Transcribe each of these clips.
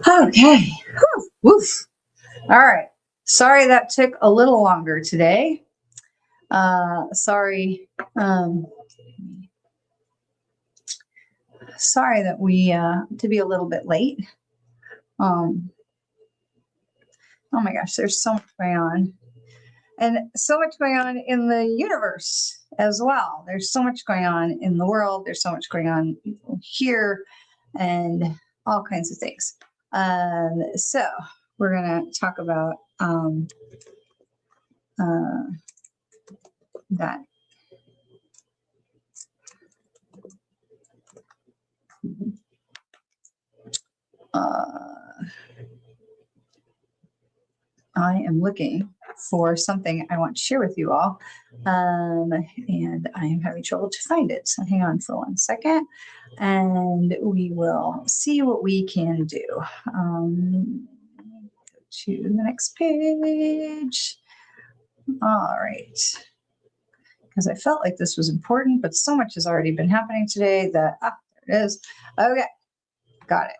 Okay. Whew. Woof. All right. Sorry that took a little longer today. Sorry. Sorry that we to be a little bit late. Oh my gosh, there's so much going on. And so much going on in the universe as well. There's so much going on in the world. There's so much going on here and all kinds of things. So we're going to talk about that. I am looking for something I want to share with you all, and I am having trouble to find it. So hang on for 1 second, and we will see what we can do. Go to the next page. All right. Because I felt like this was important, but so much has already been happening today that, there it is. Okay, got it.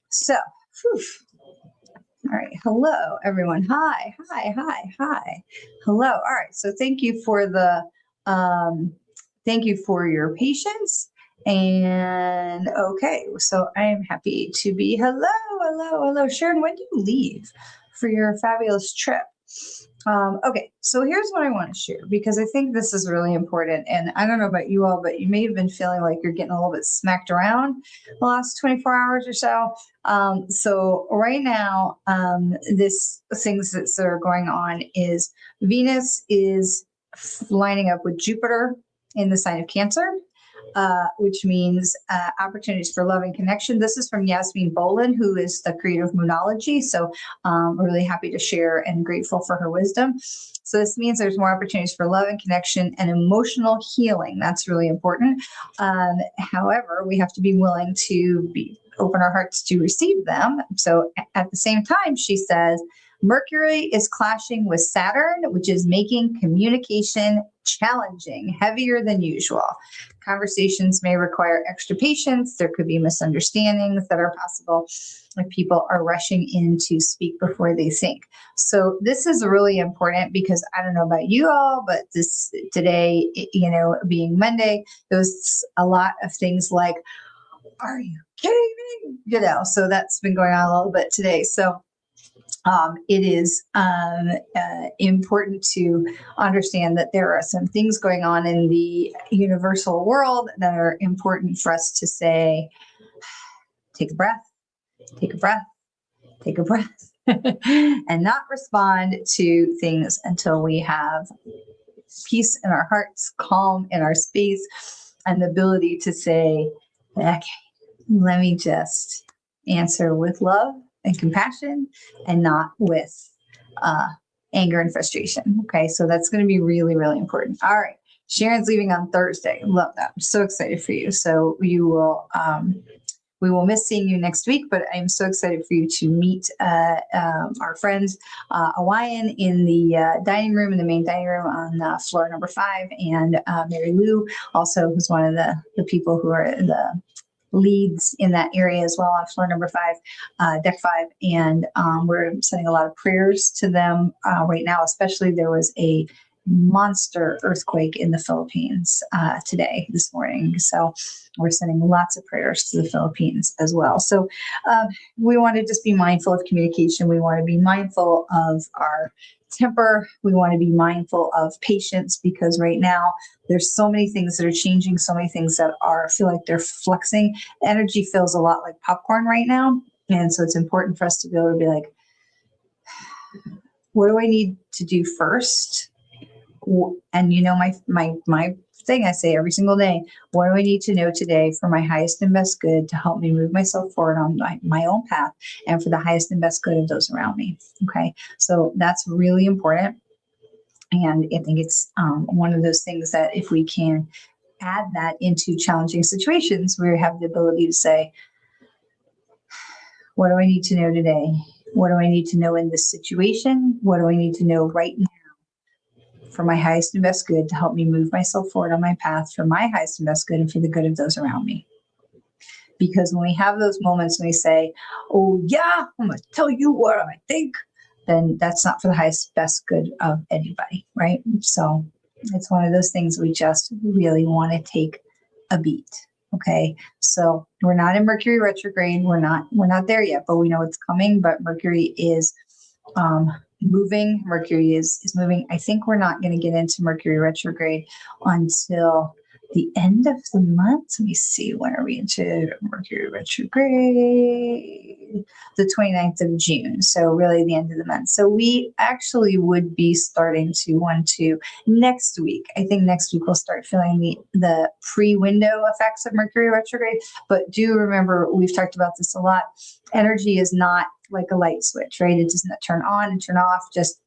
So, whew. All right. Hello, everyone. Hi. Hello. All right. So thank you for your patience. And okay. So I am happy to be, hello. Sharon, when do you leave for your fabulous trip? Okay, so here's what I want to share, because I think this is really important. And I don't know about you all, but you may have been feeling like you're getting a little bit smacked around the last 24 hours or so. So right now, things that are going on is Venus is lining up with Jupiter in the sign of Cancer. Which means opportunities for love and connection. This is from Yasmin Bolin, who is the creator of Moonology. So we're really happy to share and grateful for her wisdom. So this means there's more opportunities for love and connection and emotional healing. That's really important. However, we have to be willing to open our hearts to receive them. So at the same time, she says, Mercury is clashing with Saturn, which is making communication challenging, heavier than usual. Conversations may require extra patience. There could be misunderstandings that are possible if people are rushing in to speak before they think. So this is really important, because I don't know about you all, but this today, being Monday, there was a lot of things like, are you kidding me? So that's been going on a little bit today. So it is important to understand that there are some things going on in the universal world that are important for us to say, take a breath, and not respond to things until we have peace in our hearts, calm in our space, and the ability to say, okay, let me just answer with love and compassion, and not with anger and frustration. Okay, so that's going to be really, really important. All right, Sharon's leaving on Thursday. Love that. I'm so excited for you. So we will miss seeing you next week, but I'm so excited for you to meet our friends Hawaiian in the in the main dining room on floor number 5, and Mary Lou also, who's one of the people who are the leads in that area as well, on floor number 5, deck 5. And we're sending a lot of prayers to them right now. Especially, there was a monster earthquake in the Philippines this morning. So we're sending lots of prayers to the Philippines as well. So we want to just be mindful of communication. We want to be mindful of our temper. We want to be mindful of patience, because right now there's so many things that are changing, so many things that feel like they're flexing. Energy feels a lot like popcorn right now. And so it's important for us to be able to be like, what do I need to do first? And my thing I say every single day, what do I need to know today for my highest and best good to help me move myself forward on my own path, and for the highest and best good of those around me? Okay, so that's really important. And I think it's one of those things that if we can add that into challenging situations, we have the ability to say, what do I need to know today? What do I need to know in this situation? What do I need to know right now for my highest and best good to help me move myself forward on my path for my highest and best good and for the good of those around me? Because when we have those moments and we say, oh yeah, I'm going to tell you what I think, then that's not for the highest, best good of anybody, right? So it's one of those things we just really want to take a beat. Okay, so we're not in Mercury retrograde. We're not there yet, but we know it's coming. But Mercury is moving. Mercury is moving. I think we're not going to get into Mercury retrograde until the end of the month. Let me see, when are we into Mercury retrograde? The 29th of June. So really the end of the month. So we actually would be starting to want to next week. I think next week we'll start feeling the pre-window effects of Mercury retrograde. But do remember, we've talked about this a lot. Energy is not like a light switch, right? It doesn't turn on and turn off, just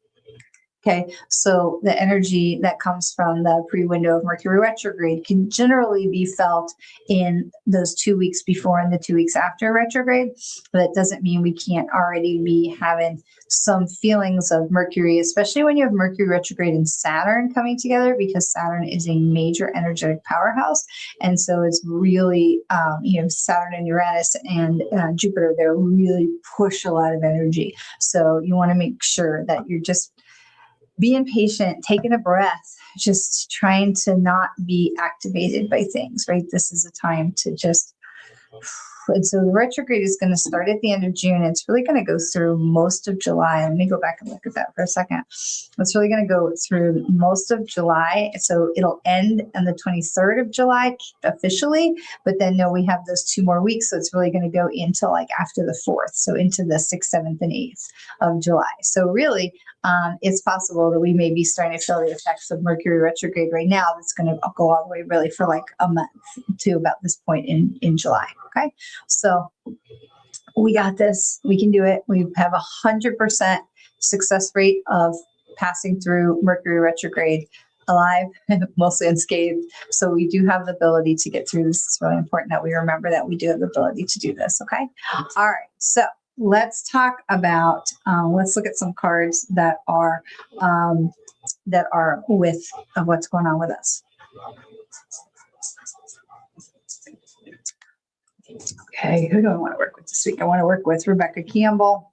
okay. So the energy that comes from the pre-window of Mercury retrograde can generally be felt in those 2 weeks before and the 2 weeks after retrograde. But that doesn't mean we can't already be having some feelings of Mercury, especially when you have Mercury retrograde and Saturn coming together, because Saturn is a major energetic powerhouse. And so it's really, Saturn and Uranus and Jupiter, they really push a lot of energy. So you want to make sure that you're just being patient, taking a breath, just trying to not be activated by things, right? This is a time to just, and so the retrograde is going to start at the end of June. It's really going to go through most of July. Let me go back and look at that for a second. It's really going to go through most of July. So it'll end on the 23rd of July officially, but then no, we have those 2 more weeks. So it's really going to go into like after the 4th. So into the 6th, 7th, and 8th of July. So really, it's possible that we may be starting to feel the effects of Mercury retrograde right now. That's going to go all the way really for like a month to about this point in July. Okay. So we got this. We can do it. We have 100% success rate of passing through Mercury retrograde alive, mostly unscathed. So we do have the ability to get through this. It's really important that we remember that we do have the ability to do this. Okay. All right. So let's talk about, let's look at some cards that are with what's going on with us. Okay, who do I want to work with this week? I want to work with Rebecca Campbell.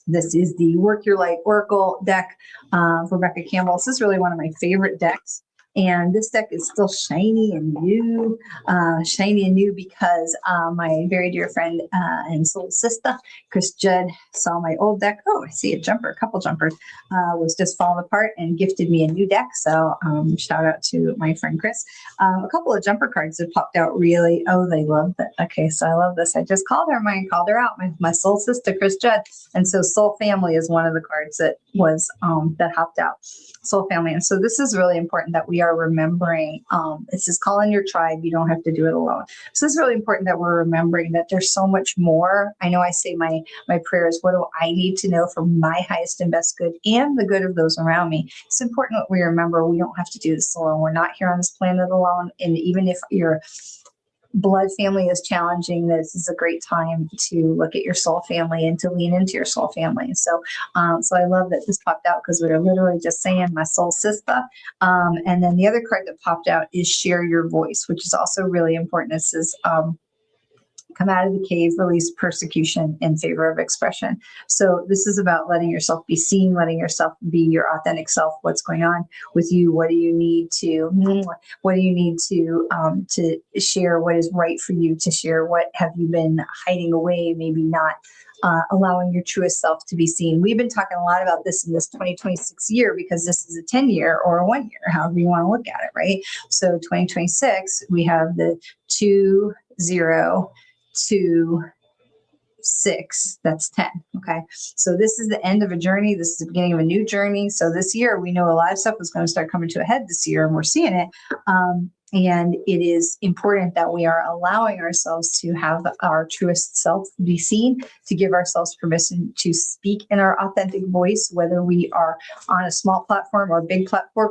This is the Work Your Light Oracle deck for Rebecca Campbell. This is really one of my favorite decks. And this deck is still shiny and new because my very dear friend and soul sister, Chris Judd, saw my old deck. Oh, I see a couple jumpers, was just falling apart and gifted me a new deck. So shout out to my friend Chris. A couple of jumper cards have popped out really. Oh, they love that. Okay, so I love this. I just called her out, my soul sister, Chris Judd. And so Soul Family is one of the cards that was that hopped out. Soul Family. And so this is really important that we are remembering. It says call in your tribe. You don't have to do it alone. So it's really important that we're remembering that there's so much more. I know I say my prayers, what do I need to know for my highest and best good and the good of those around me? It's important that we remember we don't have to do this alone. We're not here on this planet alone. And even if your blood family is challenging, this is a great time to look at your soul family and to lean into your soul family. So I love that this popped out because we were literally just saying my soul sister. And then the other card that popped out is share your voice, which is also really important. It says, come out of the cave, release persecution in favor of expression. So this is about letting yourself be seen, letting yourself be your authentic self. What's going on with you? What do you need to share? What is right for you to share? What have you been hiding away? Maybe not allowing your truest self to be seen. We've been talking a lot about this in this 2026 year because this is a 10 year or a 1 year, however you want to look at it, right? So 2026, we have the 2-0-2-6, that's 10. Okay. So this is the end of a journey. This is the beginning of a new journey. So this year, we know a lot of stuff is going to start coming to a head this year, and we're seeing it. And it is important that we are allowing ourselves to have our truest self be seen, to give ourselves permission to speak in our authentic voice, whether we are on a small platform or a big platform,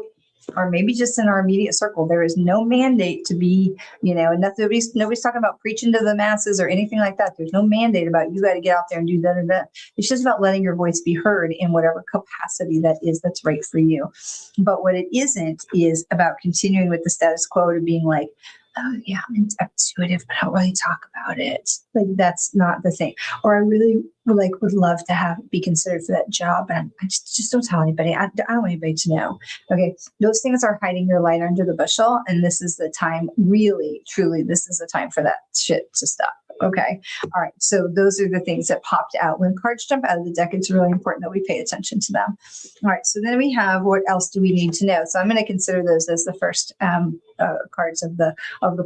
or maybe just in our immediate circle. There is no mandate to be, nobody's talking about preaching to the masses or anything like that. There's no mandate about you got to get out there and do that. It's just about letting your voice be heard in whatever capacity that is that's right for you. But what it isn't is about continuing with the status quo to being like, oh yeah, I'm intuitive, but I don't really talk about it. Like that's not the thing. Or I really would love to have be considered for that job, and I just don't tell anybody. I don't want anybody to know. Okay, those things are hiding your light under the bushel, and this is the time. Really, truly, this is the time for that shit to stop. Okay. All right. So those are the things that popped out. When cards jump out of the deck, it's really important that we pay attention to them. All right. So then we have, what else do we need to know? So I'm going to consider those as the first cards of the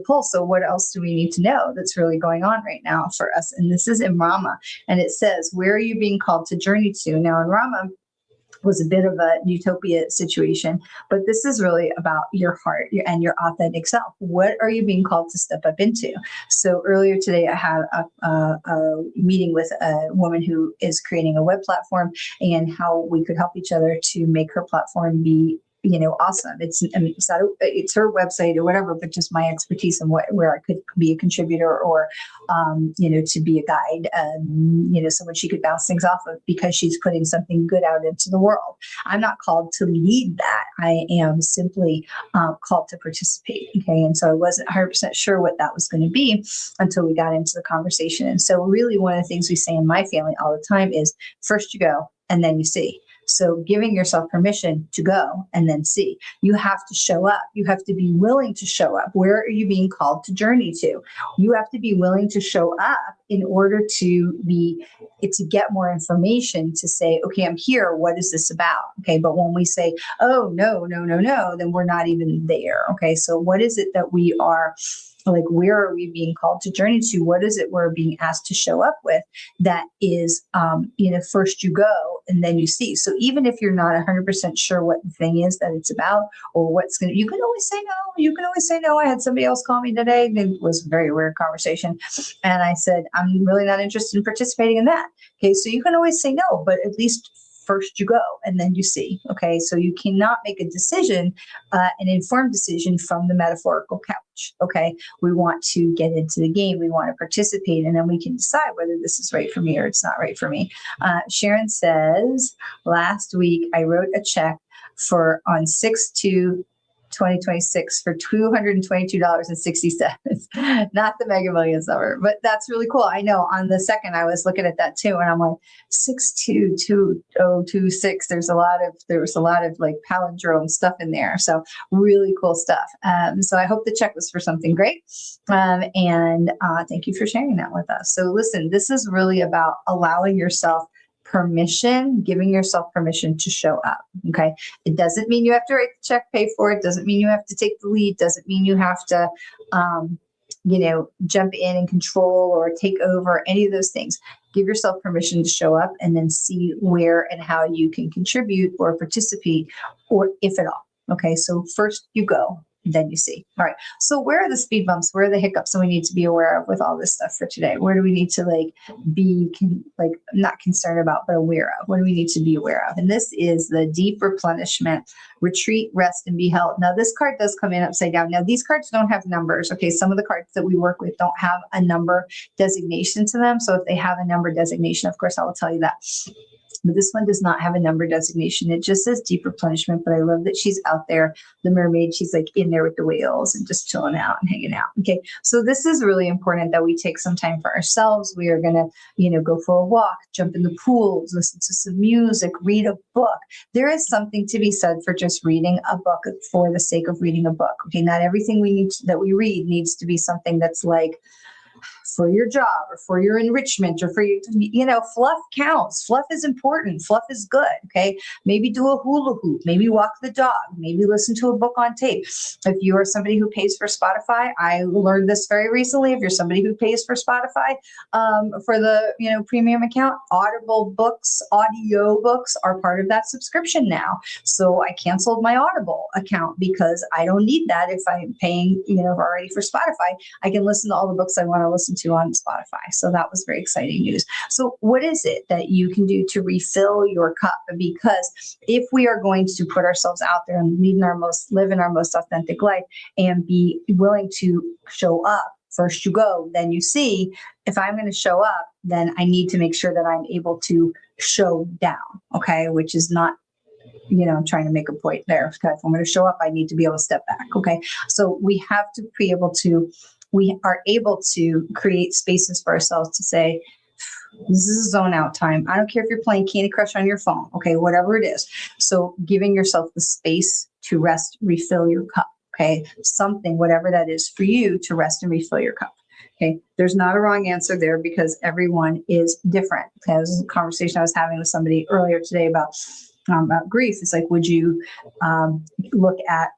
pull. So what else do we need to know that's really going on right now for us? And this is in Rama. And it says, where are you being called to journey to? Now in Rama, was a bit of a utopia situation, but this is really about your heart and your authentic self. What are you being called to step up into? So earlier today, I had a meeting with a woman who is creating a web platform and how we could help each other to make her platform be awesome. It's her website or whatever, but just my expertise and where I could be a contributor or, to be a guide, someone she could bounce things off of because she's putting something good out into the world. I'm not called to lead that. I am simply called to participate. Okay. And so I wasn't 100% sure what that was going to be until we got into the conversation. And so really one of the things we say in my family all the time is first you go and then you see. So giving yourself permission to go and then see. You have to show up. You have to be willing to show up. Where are you being called to journey to? You have to be willing to show up in order to get more information to say, okay, I'm here. What is this about? Okay. But when we say, oh, no, then we're not even there. Okay. So what is it that we are like, where are we being called to journey to? What is it we're being asked to show up with that is, first you go and then you see. So even if you're not 100% sure what the thing is that it's about or you can always say no. You can always say no. I had somebody else call me today. And it was a very weird conversation. And I said, I'm really not interested in participating in that. Okay. So you can always say no, but at least first you go and then you see. Okay. So you cannot make a decision, an informed decision from the metaphorical couch. Okay. We want to get into the game. We want to participate and then we can decide whether this is right for me or it's not right for me. Sharon says, last week I wrote a check on 6/2/2026 for $222.60. Not the Mega Millions number, but that's really cool. I know on the 2nd, I was looking at that too. And I'm like 6/2/2026. There was a lot of like palindrome stuff in there. So really cool stuff. So I hope the check was for something great. And thank you for sharing that with us. So listen, this is really about allowing yourself giving yourself permission to show up. Okay. It doesn't mean you have to write the check, pay for it. Doesn't mean you have to take the lead. Doesn't mean you have to, jump in and control or take over any of those things. Give yourself permission to show up and then see where and how you can contribute or participate or if at all. Okay. So first you go, then you see. All right. So where are the speed bumps? Where are the hiccups that we need to be aware of with all this stuff for today? Where do we need to be not concerned about, but aware of? What do we need to be aware of? And this is the deep replenishment, retreat, rest, and be held. Now this card does come in upside down. Now these cards don't have numbers. Okay. Some of the cards that we work with don't have a number designation to them. So if they have a number designation, of course, I will tell you that. But this one does not have a number designation. It just says deep replenishment, but I love that she's out there. The mermaid, she's like in there with the whales and just chilling out and hanging out. Okay. So this is really important that we take some time for ourselves. We are going to, go for a walk, jump in the pools, listen to some music, read a book. There is something to be said for just reading a book for the sake of reading a book. Okay. Not everything that we read needs to be something that's like, for your job or for your enrichment or for your, fluff counts. Fluff is important. Fluff is good. Okay. Maybe do a hula hoop, maybe walk the dog, maybe listen to a book on tape. If you are somebody who pays for Spotify, I learned this very recently. If you're somebody who pays for Spotify, for the, premium account, audio books are part of that subscription now. So I canceled my Audible account because I don't need that. If I'm paying, already for Spotify, I can listen to all the books I want to listen to on Spotify. So that was very exciting news. So what is it that you can do to refill your cup? Because if we are going to put ourselves out there and live in our most authentic life and be willing to show up, first you go, then you see. If I'm going to show up, then I need to make sure that I'm able to show down. Okay. Which is not I'm trying to make a point there. Because if I'm going to show up, I need to be able to step back. Okay. So we have to be able to, we are able to create spaces for ourselves to say, this is a zone out time. I don't care if you're playing Candy Crush on your phone. Okay. Whatever it is. So giving yourself the space to rest, refill your cup. Okay. Something, whatever that is for you, to rest and refill your cup. Okay. There's not a wrong answer there because everyone is different. Okay, this is a conversation I was having with somebody earlier today about grief. It's like, would you look at,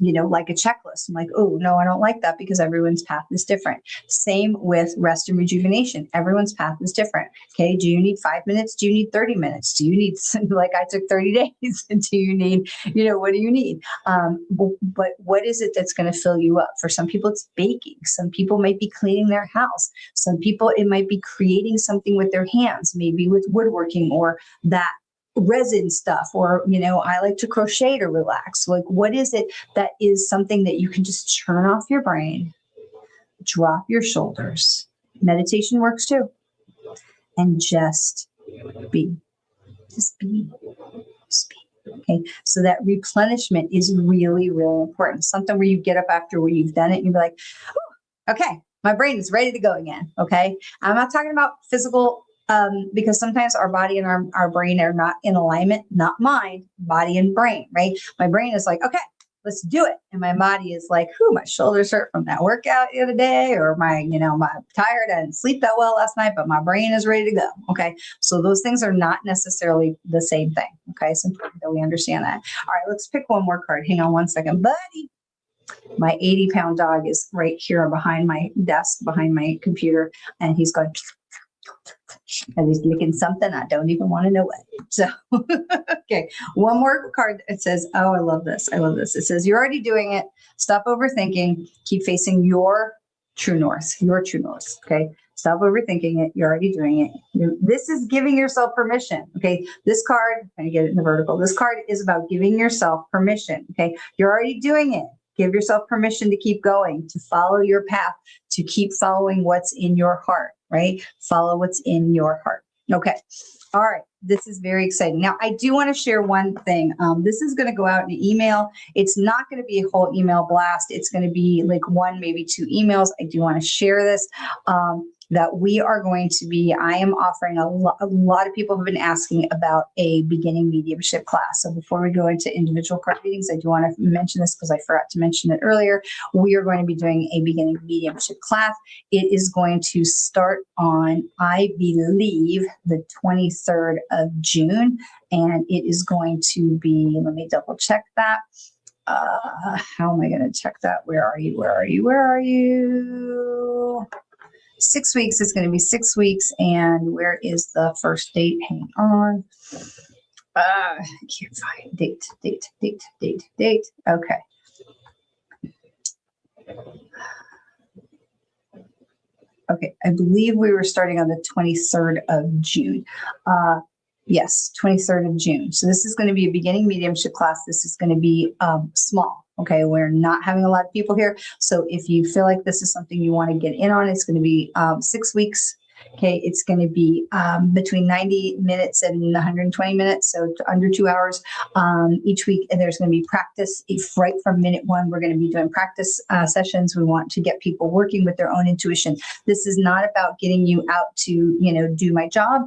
like a checklist? I'm like, oh, no, I don't like that because everyone's path is different. Same with rest and rejuvenation. Everyone's path is different. Okay. Do you need 5 minutes? Do you need 30 minutes? Do you need, like I took 30 days? Do you need, what do you need? But what is it that's going to fill you up? For some people, it's baking. Some people might be cleaning their house. Some people, it might be creating something with their hands, maybe with woodworking or that resin stuff, or I like to crochet to relax. Like, what is it that is something that you can just turn off your brain, drop your shoulders? Meditation works too. And just be. Okay, so that replenishment is really, really important. Something where you get up after where you've done it and you're like, okay, my brain is ready to go again. Okay, I'm not talking about physical, because sometimes our body and our brain are not in alignment, not mind, body and brain, right? My brain is like, okay, let's do it. And my body is like, my shoulders hurt from that workout the other day, or my tired, I didn't sleep that well last night, but my brain is ready to go. Okay. So those things are not necessarily the same thing. Okay. It's important that we understand that. All right, let's pick one more card. Hang on one second, buddy. My 80-pound dog is right here behind my desk, behind my computer, and he's going, and he's licking something. I don't even want to know what. So, okay. One more card. It says, oh, I love this. I love this. It says, you're already doing it. Stop overthinking. Keep facing your true north, Okay. Stop overthinking it. You're already doing it. This is giving yourself permission. Okay. This card, I'm going to get it in the vertical. This card is about giving yourself permission. Okay. You're already doing it. Give yourself permission to keep going, to follow your path, to keep following what's in your heart, right? Follow what's in your heart. Okay. All right. This is very exciting. Now, I do want to share one thing. This is going to go out in an email. It's not going to be a whole email blast. It's going to be like one, maybe 2 emails. I do want to share this. That we are going to be, I am offering a lot of people have been asking about a beginning mediumship class. So before we go into individual card readings, I do want to mention this because I forgot to mention it earlier. We are going to be doing a beginning mediumship class. It is going to start on, I believe, the 23rd of June. And it is going to be, let me double check that. How am I going to check that? Where are you? 6 weeks. It's going to be 6 weeks. And where is the first date? Hang on. I can't find date. Okay. Okay. I believe we were starting on the 23rd of June. Yes, 23rd of June. So this is going to be a beginning mediumship class. This is going to be small. Okay, we're not having a lot of people here. So if you feel like this is something you want to get in on, it's going to be 6 weeks. Okay, it's going to be between 90 minutes and 120 minutes, so under 2 hours each week. And there's going to be practice. Right from minute one, we're going to be doing practice sessions. We want to get people working with their own intuition. This is not about getting you out to, do my job.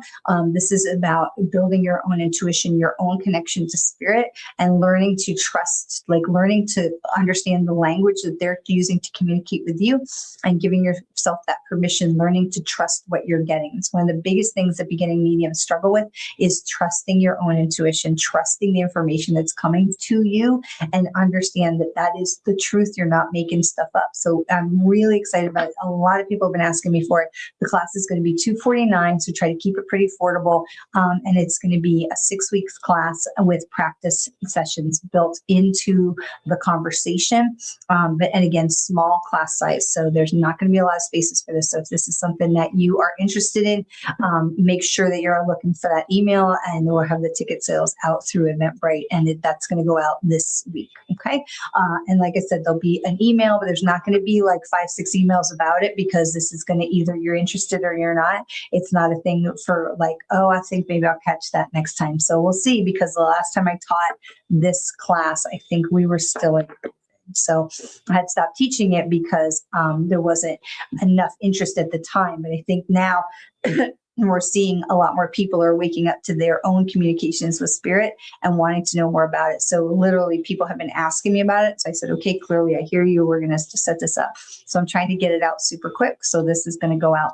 This is about building your own intuition, your own connection to spirit, and learning to trust, like learning to understand the language that they're using to communicate with you, and giving yourself that permission, learning to trust what you're getting. It's one of the biggest things that beginning mediums struggle with, is trusting your own intuition, trusting the information that's coming to you, and understand that that is the truth. You're not making stuff up. So I'm really excited about it. A lot of people have been asking me for it. The class is going to be $249, so try to keep it pretty affordable. And it's going to be a 6 weeks class with practice sessions built into the conversation. And again, small class size. So there's not going to be a lot of spaces for this. So if this is something that you are are interested in, make sure that you're looking for that email, and we'll have the ticket sales out through Eventbrite, and that's going to go out this week. Okay. And like I said, there'll be an email, but there's not going to be like 5-6 emails about it, because this is going to either you're interested or you're not. It's not a thing for like, oh, I think maybe I'll catch that next time. So we'll see, because the last time I taught this class, I think we were still in. So I had stopped teaching it because there wasn't enough interest at the time. But I think now we're seeing a lot more people are waking up to their own communications with spirit and wanting to know more about it. So literally people have been asking me about it. So I said, okay, clearly I hear you. We're going to set this up. So I'm trying to get it out super quick. So this is going to go out.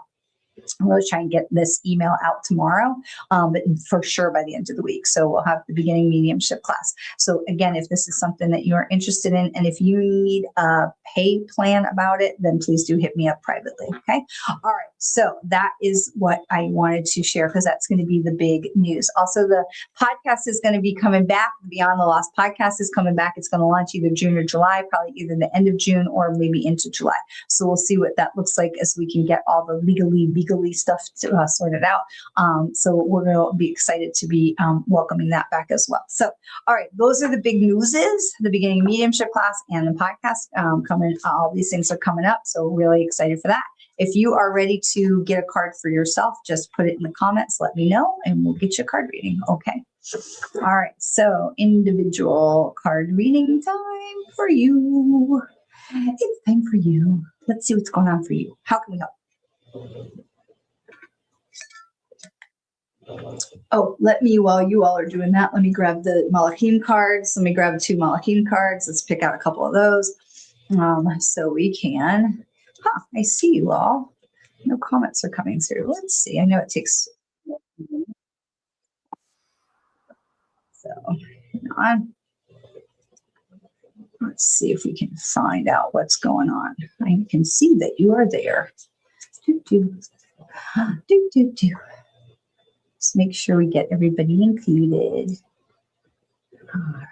I'm going to try and get this email out tomorrow, but for sure by the end of the week. So we'll have the beginning mediumship class. So again, if this is something that you are interested in, and if you need a pay plan about it, then please do hit me up privately. Okay. All right. So that is what I wanted to share, because that's going to be the big news. Also, the podcast is going to be coming back. Beyond the Lost podcast is coming back. It's going to launch either June or July, probably either the end of June or maybe into July. So we'll see what that looks like as we can get all the legally stuff to sorted out. So we're going to be excited to be welcoming that back as well. So, all right, those are the big newses, the beginning mediumship class and the podcast coming. All these things are coming up. So really excited for that. If you are ready to get a card for yourself, just put it in the comments, let me know, and we'll get you a card reading. Okay. All right. So individual card reading time for you. It's time for you. Let's see what's going on for you. How can we help? Oh, let me, while you all are doing that, let me grab the Malachim cards. Let me grab 2 Malachim cards. Let's pick out a couple of those so we can. I see you all. No comments are coming through. Let's see. I know it takes. So, hang on. Let's see if we can find out what's going on. I can see that you are there. Just make sure we get everybody included. All right.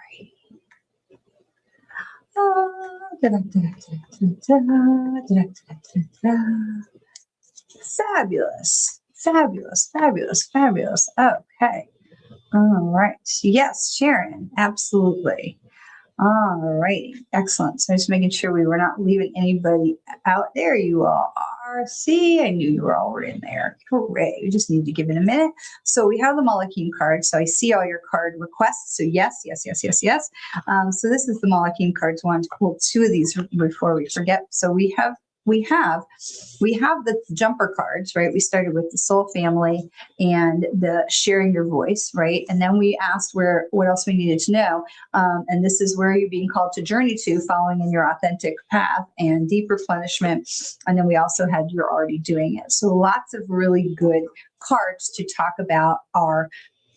Fabulous, fabulous, fabulous, fabulous. Okay. All right. Yes, Sharon, absolutely. All right. Excellent. So just making sure we were not leaving anybody out. There you all are. See, I knew you were all in there. Hooray. We just need to give it a minute. So we have the Malachim card. So I see all your card requests. So yes, yes, yes, yes, yes. So this is the Malachim cards. One, well, 2 of these before we forget. So we have the jumper cards, right? We started with the soul family and the sharing your voice, right? And then we asked what else we needed to know. And this is where you're being called to journey to, following in your authentic path and deep replenishment. And then we also had you're already doing it. So lots of really good cards to talk about our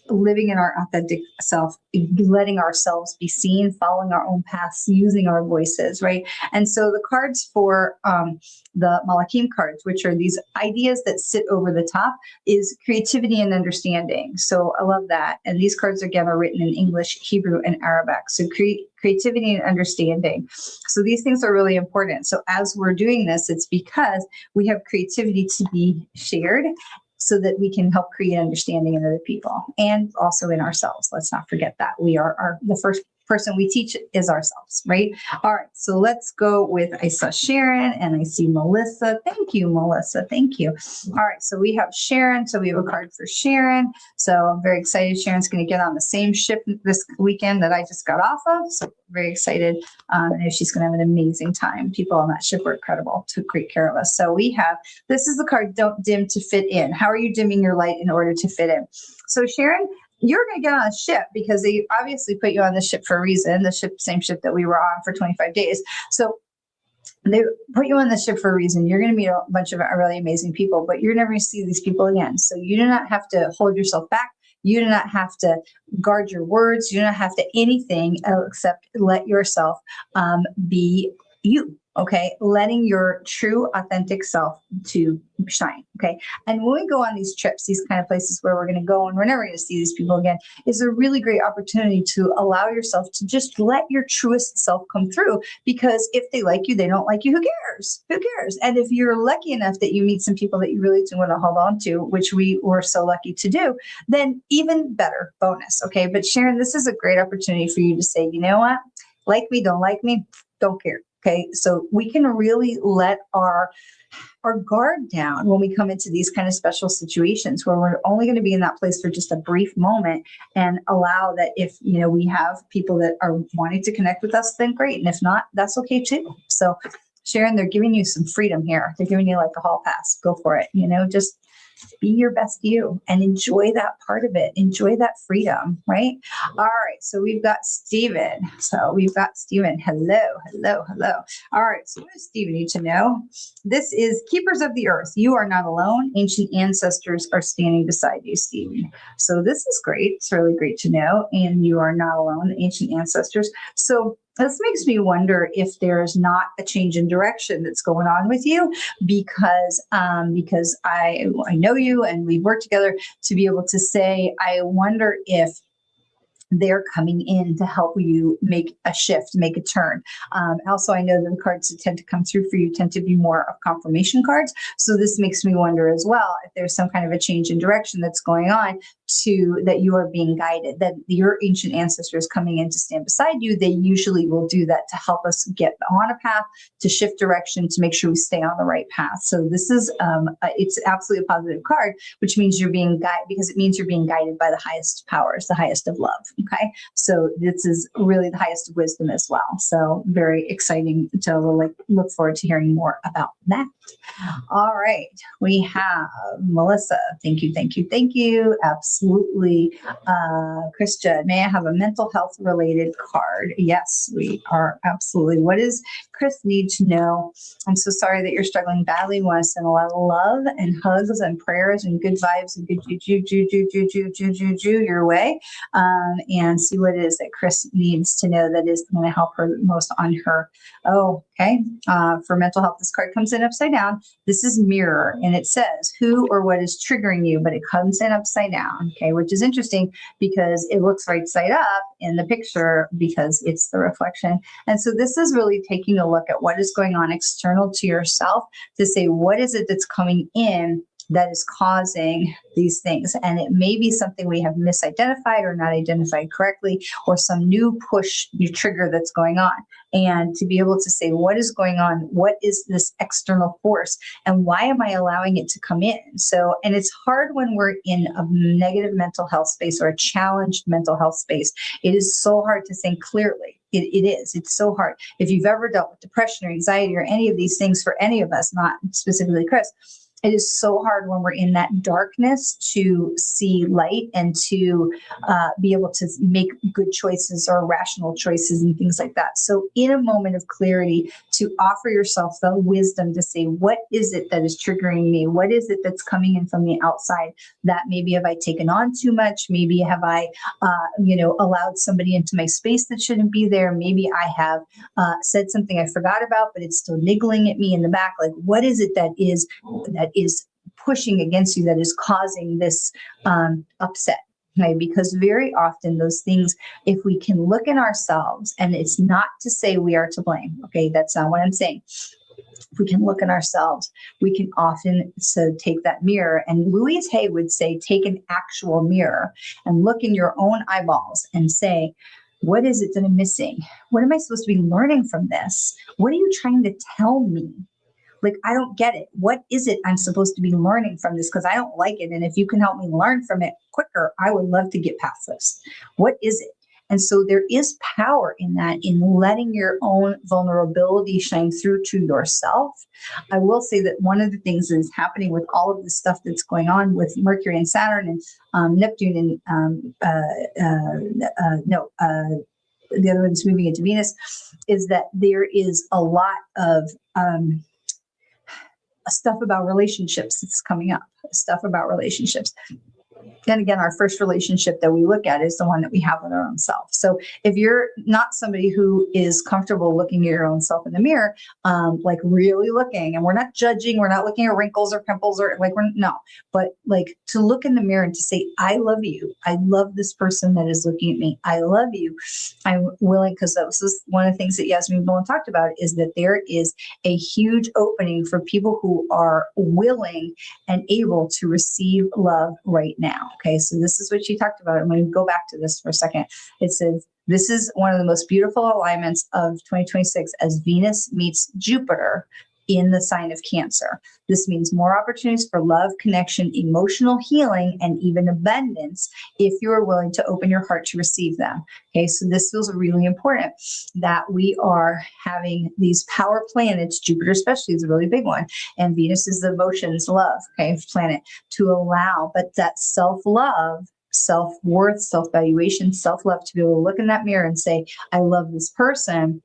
living in our authentic self, letting ourselves be seen, following our own paths, using our voices, right? And so the cards for the Malachim cards, which are these ideas that sit over the top, is creativity and understanding. So I love that. And these cards, again, are written in English, Hebrew, and Arabic. So creativity and understanding. So these things are really important. So as we're doing this, it's because we have creativity to be shared, so that we can help create understanding in other people and also in ourselves. Let's not forget that we are the first person we teach is ourselves, right? All right, so let's go with, I saw Sharon and I see Melissa. Thank you, Melissa. Thank you. All right, so we have Sharon. So we have a card for Sharon. So I'm very excited. Sharon's going to get on the same ship this weekend that I just got off of. So very excited. I know she's going to have an amazing time. People on that ship were incredible, took great care of us. So we have, this is the card, don't dim to fit in. How are you dimming your light in order to fit in? So Sharon, you're going to get on a ship because they obviously put you on the ship for a reason, the same ship that we were on for 25 days. So they put you on the ship for a reason. You're going to meet a bunch of really amazing people, but you're never going to see these people again. So you do not have to hold yourself back. You do not have to guard your words. You do not have to anything except let yourself be you. Okay, letting your true authentic self to shine. Okay, and when we go on these trips, these kind of places where we're going to go and we're never going to see these people again, is a really great opportunity to allow yourself to just let your truest self come through. Because if they like you, they don't like you, who cares? Who cares? And if you're lucky enough that you meet some people that you really do want to hold on to, which we were so lucky to do, then even better, bonus. Okay, but Sharon, this is a great opportunity for you to say, you know what? Like me, don't like me, don't care. Okay, so we can really let our guard down when we come into these kind of special situations where we're only going to be in that place for just a brief moment, and allow that if we have people that are wanting to connect with us, then great, and if not, that's okay too. So Sharon, they're giving you some freedom here. They're giving you like a hall pass. Go for it. Just be your best you and enjoy that part of it. Enjoy that freedom, right? All right. So we've got Stephen. Hello, hello, hello. All right. So what does Stephen need to know? This is Keepers of the Earth. You are not alone. Ancient ancestors are standing beside you, Stephen. So this is great. It's really great to know. And you are not alone, ancient ancestors. So this makes me wonder if there's not a change in direction that's going on with you, because I know you and we've worked together to be able to say, I wonder if they're coming in to help you make a shift, make a turn. Also, I know that the cards that tend to come through for you tend to be more of confirmation cards. So this makes me wonder as well if there's some kind of a change in direction that's going on, that you are being guided, that your ancient ancestors coming in to stand beside you. They usually will do that to help us get on a path, to shift direction, to make sure we stay on the right path. So this is, it's absolutely a positive card, which means you're being guided, because it means you're being guided by the highest powers, the highest of love. Okay. So this is really the highest of wisdom as well. So very exciting to look forward to hearing more about that. All right. We have Melissa. Thank you. Thank you. Thank you. Absolutely. Krista, may I have a mental health related card? Yes, we are. Absolutely. What does Chris need to know? I'm so sorry that you're struggling badly. We want to send a lot of love and hugs and prayers and good vibes and good juju your way. And see what it is that Chris needs to know that is going to help her most on her. Oh, okay. For mental health, this card comes in upside down. This is mirror, and it says who or what is triggering you, but it comes in upside down. Okay, which is interesting because it looks right side up in the picture because it's the reflection. And so this is really taking a look at what is going on external to yourself to say, what is it that's coming in that is causing these things? And it may be something we have misidentified or not identified correctly, or some new push, new trigger that's going on. And to be able to say, what is going on? What is this external force? And why am I allowing it to come in? So, and it's hard when we're in a negative mental health space or a challenged mental health space. It is so hard to think clearly. It is. It's so hard. If you've ever dealt with depression or anxiety or any of these things for any of us, not specifically Chris, it is so hard when we're in that darkness to see light and to be able to make good choices or rational choices and things like that. So in a moment of clarity, to offer yourself the wisdom to say, what is it that is triggering me? What is it that's coming in from the outside that maybe have I taken on too much? Maybe have I, allowed somebody into my space that shouldn't be there? Maybe I have said something I forgot about, but it's still niggling at me in the back. Like, what is it that is pushing against you, that is causing this upset? Okay, because very often those things, if we can look in ourselves, and it's not to say we are to blame. Okay, that's not what I'm saying. If we can look in ourselves, we can often take that mirror. And Louise Hay would say, take an actual mirror and look in your own eyeballs and say, what is it that I'm missing? What am I supposed to be learning from this? What are you trying to tell me? Like, I don't get it. What is it I'm supposed to be learning from this? Because I don't like it. And if you can help me learn from it quicker, I would love to get past this. What is it? And so there is power in that, in letting your own vulnerability shine through to yourself. I will say that one of the things that is happening with all of the stuff that's going on with Mercury and Saturn and Neptune and the other one's moving into Venus, is that there is a lot of stuff about relationships that's coming up, stuff about relationships. then again, our first relationship that we look at is the one that we have with our own self. So if you're not somebody who is comfortable looking at your own self in the mirror, like really looking, and we're not judging, we're not looking at wrinkles or pimples or like, but like to look in the mirror and to say, I love you. I love this person that is looking at me. I love you. I'm willing, because this is one of the things that Yasmin Bowen talked about, is that there is a huge opening for people who are willing and able to receive love right now. Okay, so this is what she talked about. I'm going to go back to this for a second. It says, this is one of the most beautiful alignments of 2026 as Venus meets Jupiter in the sign of Cancer. This means more opportunities for love, connection, emotional healing, and even abundance if you are willing to open your heart to receive them. Okay, so this feels really important that we are having these power planets. Jupiter especially is a really big one, and Venus is the emotions, love, okay, planet, to allow, but that self-love, self-worth, self-valuation, self-love, to be able to look in that mirror and say, I love this person,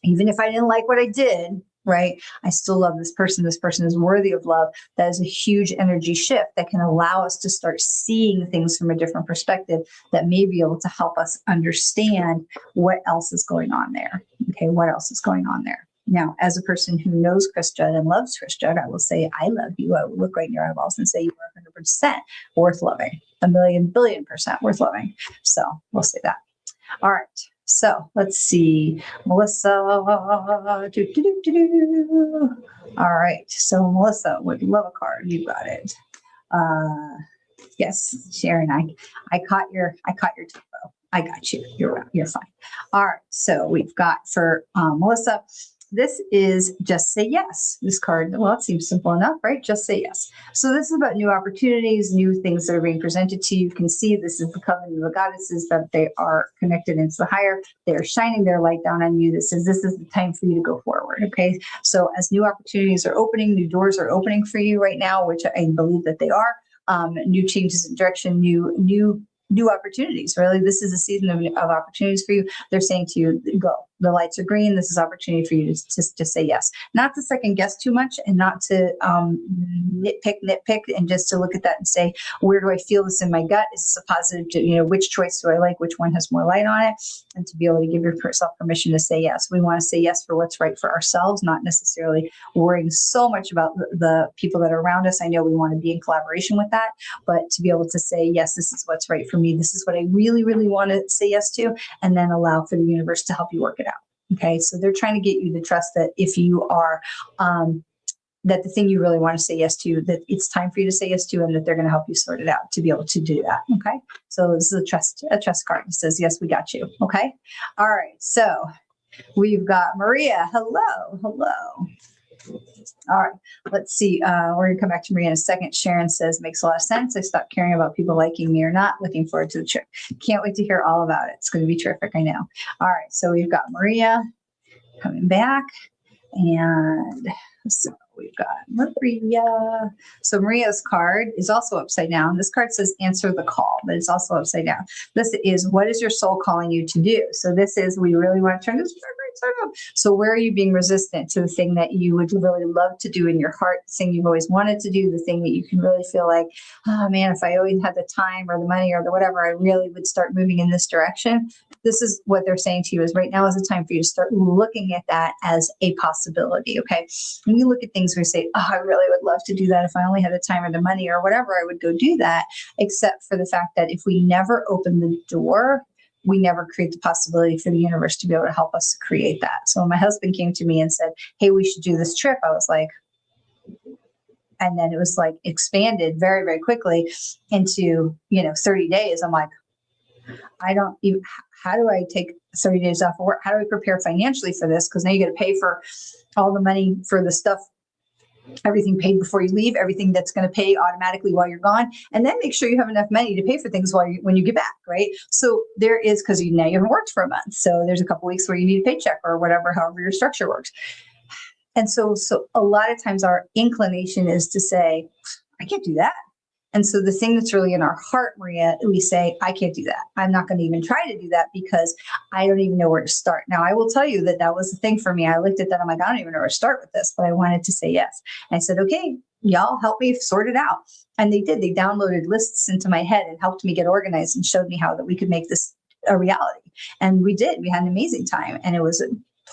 even if I didn't like what I did, right? I still love this person. This person is worthy of love. That is a huge energy shift that can allow us to start seeing things from a different perspective that may be able to help us understand what else is going on there. Okay, what else is going on there? Now, as a person who knows Chris Judd and loves Chris Judd, I will say, I love you. I will look right in your eyeballs and say, you are 100% worth loving, 1,000,000,000,000% worth loving. So we'll say that. All right. So let's see, Melissa. All right. So Melissa would love a card. You got it. Yes, Sharon. I caught your typo. I got you. You're fine. All right. So we've got for Melissa. This is Just Say Yes. This card, well, it seems simple enough, right? Just say yes. So this is about new opportunities, new things that are being presented to you. You can see this is the covenant of the goddesses, that they are connected into the higher. They are shining their light down on you. This is the time for you to go forward, okay? So as new opportunities are opening, new doors are opening for you right now, which I believe that they are. New changes in direction, new opportunities. Really, this is a season of opportunities for you. They're saying to you, go. The lights are green. This is opportunity for you to say yes. Not to second guess too much, and not to nitpick, and just to look at that and say, where do I feel this in my gut? Is this a positive, which choice do I like? Which one has more light on it? And to be able to give yourself permission to say yes. We want to say yes for what's right for ourselves, not necessarily worrying so much about the people that are around us. I know we want to be in collaboration with that, but to be able to say, yes, this is what's right for me. This is what I really, really want to say yes to, and then allow for the universe to help you work it out. Okay, so they're trying to get you to trust that if you are, that the thing you really want to say yes to, that it's time for you to say yes to, and that they're going to help you sort it out to be able to do that. Okay, so this is a trust card. It says, yes, we got you. Okay, all right, so we've got Maria. Hello. All right, let's see. We're going to come back to Maria in a second. Sharon says, makes a lot of sense. I stopped caring about people liking me or not. Looking forward to the trip. Can't wait to hear all about it. It's going to be terrific, I know. All right, so we've got Maria coming back. And so we've got Maria. So Maria's card is also upside down. This card says answer the call, but it's also upside down. This is, what is your soul calling you to do? So this is, we really want to turn this around. So where are you being resistant to the thing that you would really love to do in your heart, the thing you've always wanted to do, the thing that you can really feel like, oh man, if I always had the time or the money or the whatever, I really would start moving in this direction. This is what they're saying to you, is right now is the time for you to start looking at that as a possibility. Okay. When you look at things where you say, oh, I really would love to do that. If I only had the time or the money or whatever, I would go do that. Except for the fact that if we never open the door, we never create the possibility for the universe to be able to help us to create that. So when my husband came to me and said, hey, we should do this trip, I was like, and then it was like expanded very, very quickly into, 30 days. I'm like, I don't even, how do I take 30 days off of work? How do I prepare financially for this? Because now you got to pay for all the money for the stuff, everything paid before you leave, everything that's going to pay automatically while you're gone, and then make sure you have enough money to pay for things when you get back, right? So there is, because now you haven't worked for a month, so there's a couple weeks where you need a paycheck or whatever, however your structure works. And so a lot of times our inclination is to say, I can't do that. And so the thing that's really in our heart, Maria, we say, I can't do that. I'm not going to even try to do that because I don't even know where to start. Now, I will tell you that that was the thing for me. I looked at that. I'm like, I don't even know where to start with this, but I wanted to say yes. And I said, okay, y'all help me sort it out. And they did. They downloaded lists into my head and helped me get organized and showed me how that we could make this a reality. And we did. We had an amazing time. And it was a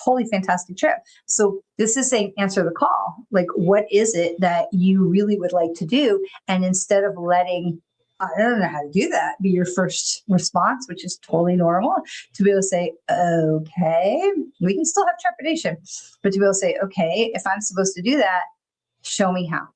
totally fantastic trip. So this is saying, answer the call. Like, what is it that you really would like to do? And instead of letting, I don't know how to do that, be your first response, which is totally normal, to be able to say, okay, we can still have trepidation, but to be able to say, okay, if I'm supposed to do that, show me how.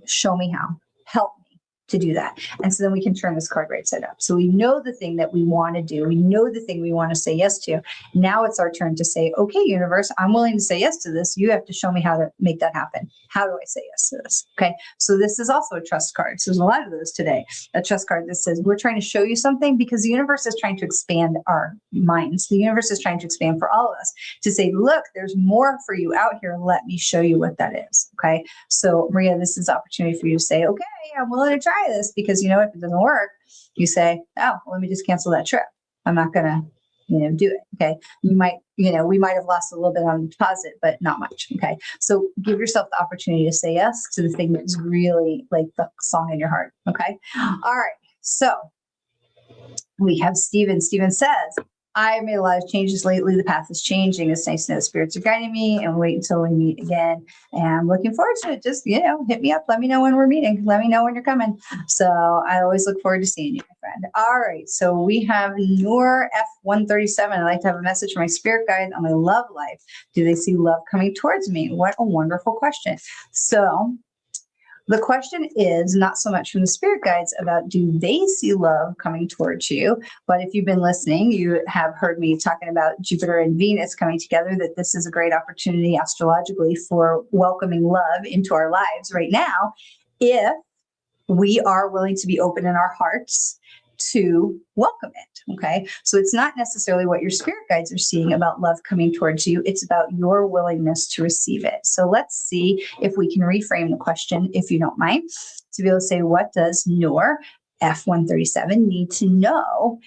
Show me how. Help me to do that. And so then we can turn this card right side up. So we know the thing that we want to do. We know the thing we want to say yes to. Now it's our turn to say, okay, universe, I'm willing to say yes to this. You have to show me how to make that happen. How do I say yes to this? Okay. So this is also a trust card. So there's a lot of those today. A trust card that says, we're trying to show you something because the universe is trying to expand our minds. The universe is trying to expand for all of us to say, look, there's more for you out here. Let me show you what that is. Okay. So Maria, this is an opportunity for you to say, okay, I'm willing to try this because, you know, if it doesn't work, you say, oh, well, let me just cancel that trip. I'm not going to, do it. Okay. You might, we might have lost a little bit on the deposit, but not much. Okay. So give yourself the opportunity to say yes to the thing that's really like the song in your heart. Okay. All right. So we have Stephen. Stephen says, I made a lot of changes lately. The path is changing. It's nice to know the spirits are guiding me, and wait until we meet again. And I'm looking forward to it. Just, hit me up. Let me know when we're meeting. Let me know when you're coming. So I always look forward to seeing you, my friend. All right. So we have Noor F137. I'd like to have a message from my spirit guide on my love life. Do they see love coming towards me? What a wonderful question. So the question is not so much from the spirit guides about do they see love coming towards you, but if you've been listening, you have heard me talking about Jupiter and Venus coming together, that this is a great opportunity astrologically for welcoming love into our lives right now, if we are willing to be open in our hearts to welcome it. Okay. So it's not necessarily what your spirit guides are seeing about love coming towards you. It's about your willingness to receive it. So let's see if we can reframe the question, if you don't mind, to be able to say, what does Noor F137 need to know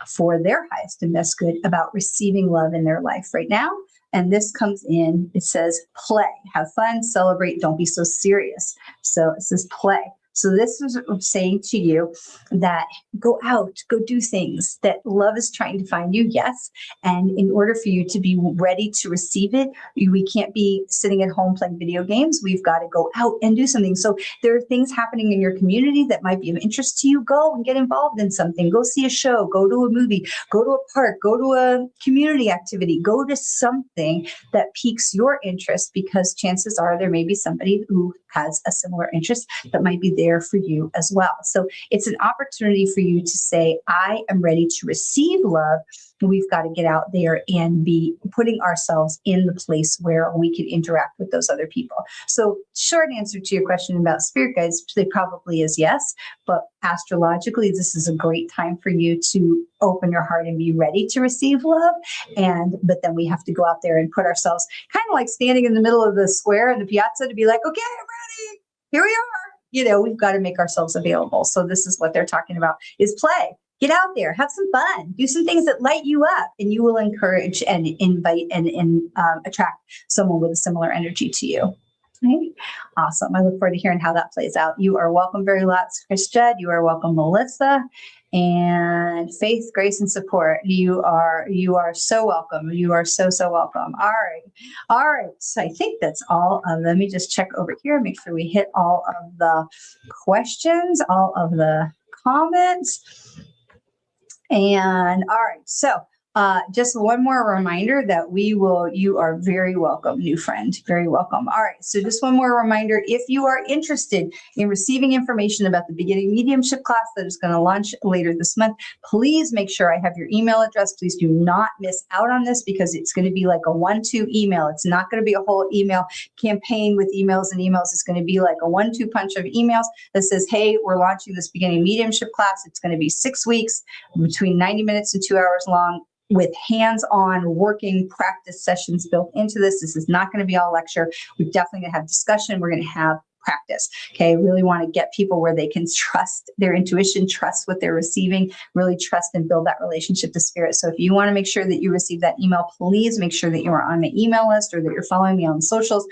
for their highest and best good about receiving love in their life right now? And this comes in, it says, play, have fun, celebrate, don't be so serious. So it says play. So this is saying to you that go out, go do things, that love is trying to find you, yes. And in order for you to be ready to receive it, we can't be sitting at home playing video games. We've got to go out and do something. So there are things happening in your community that might be of interest to you. Go and get involved in something. Go see a show, go to a movie, go to a park, go to a community activity, go to something that piques your interest, because chances are there may be somebody who has a similar interest that might be there for you as well. So it's an opportunity for you to say, I am ready to receive love. We've got to get out there and be putting ourselves in the place where we can interact with those other people. So short answer to your question about spirit guides, they probably is yes, but astrologically, this is a great time for you to open your heart and be ready to receive love. But then we have to go out there and put ourselves kind of like standing in the middle of the square in the piazza to be like, okay, I'm ready. Here we are. We've got to make ourselves available. So this is what they're talking about is play. Get out there, have some fun, do some things that light you up, and you will encourage and invite and attract someone with a similar energy to you. Right? Awesome. I look forward to hearing how that plays out. You are welcome very lots, Chris Judd. You are welcome, Melissa. And Faith, Grace, and Support. You are so welcome. You are so welcome. All right. So I think that's all. Let me just check over here, make sure we hit all of the questions, all of the comments. And all right. So just one more reminder that you are very welcome, new friend, very welcome. All right. So just one more reminder, if you are interested in receiving information about the beginning mediumship class that is going to launch later this month, please make sure I have your email address. Please do not miss out on this, because it's going to be like a 1-2 email. It's not going to be a whole email campaign with emails and emails. It's going to be like a 1-2 punch of emails that says, hey, we're launching this beginning mediumship class. It's going to be 6 weeks, between 90 minutes and 2 hours long, with hands-on working practice sessions built into this. This is not going to be all lecture. We're definitely going to have discussion. We're going to have practice. Okay. Really want to get people where they can trust their intuition, trust what they're receiving, really trust and build that relationship to spirit. So if you want to make sure that you receive that email, please make sure that you are on my email list or that you're following me on socials.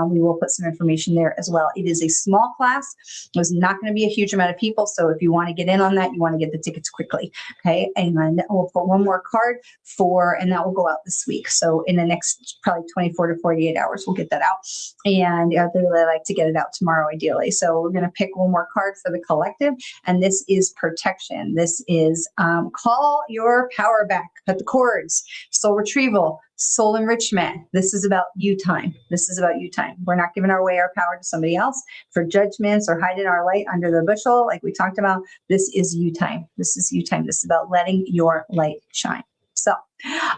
We will put some information there as well. It is a small class. There's not going to be a huge amount of people. So if you want to get in on that, you want to get the tickets quickly. Okay. And then we'll put one more card and that will go out this week. So in the next probably 24 to 48 hours, we'll get that out. And I'd really like to get it out tomorrow, ideally. So we're going to pick one more card for the collective. And this is protection. This is call your power back, cut the cords, soul retrieval, soul enrichment. This is about you time. This is about you time. We're not giving away our power to somebody else for judgments or hiding our light under the bushel, like we talked about. This is you time. This is you time. This is about letting your light shine. So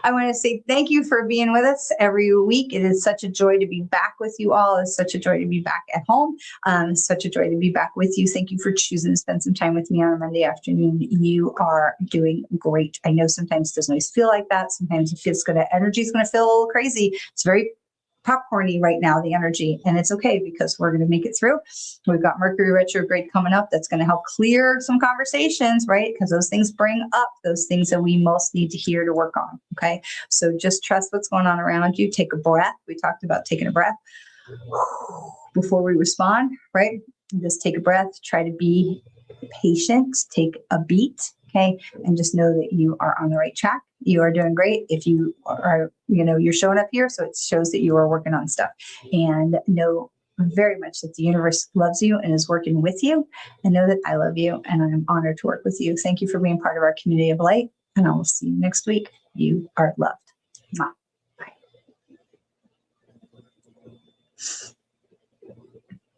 I want to say thank you for being with us every week. It is such a joy to be back with you all. It's such a joy to be back at home. It's such a joy to be back with you. Thank you for choosing to spend some time with me on a Monday afternoon. You are doing great. I know sometimes it doesn't always feel like that. Sometimes it feels good. Energy is going to feel a little crazy. It's very popcorny right now, the energy, and it's okay because we're going to make it through. We've got Mercury retrograde coming up. That's going to help clear some conversations, right? Because those things bring up those things that we most need to hear to work on. Okay. So just trust what's going on around you. Take a breath. We talked about taking a breath before we respond, right? Just take a breath. Try to be patient. Take a beat. Okay. And just know that you are on the right track. You are doing great. If you are, you're showing up here. So it shows that you are working on stuff, and know very much that the universe loves you and is working with you, and know that I love you and I'm honored to work with you. Thank you for being part of our community of light, and I will see you next week. You are loved. Mwah. Bye.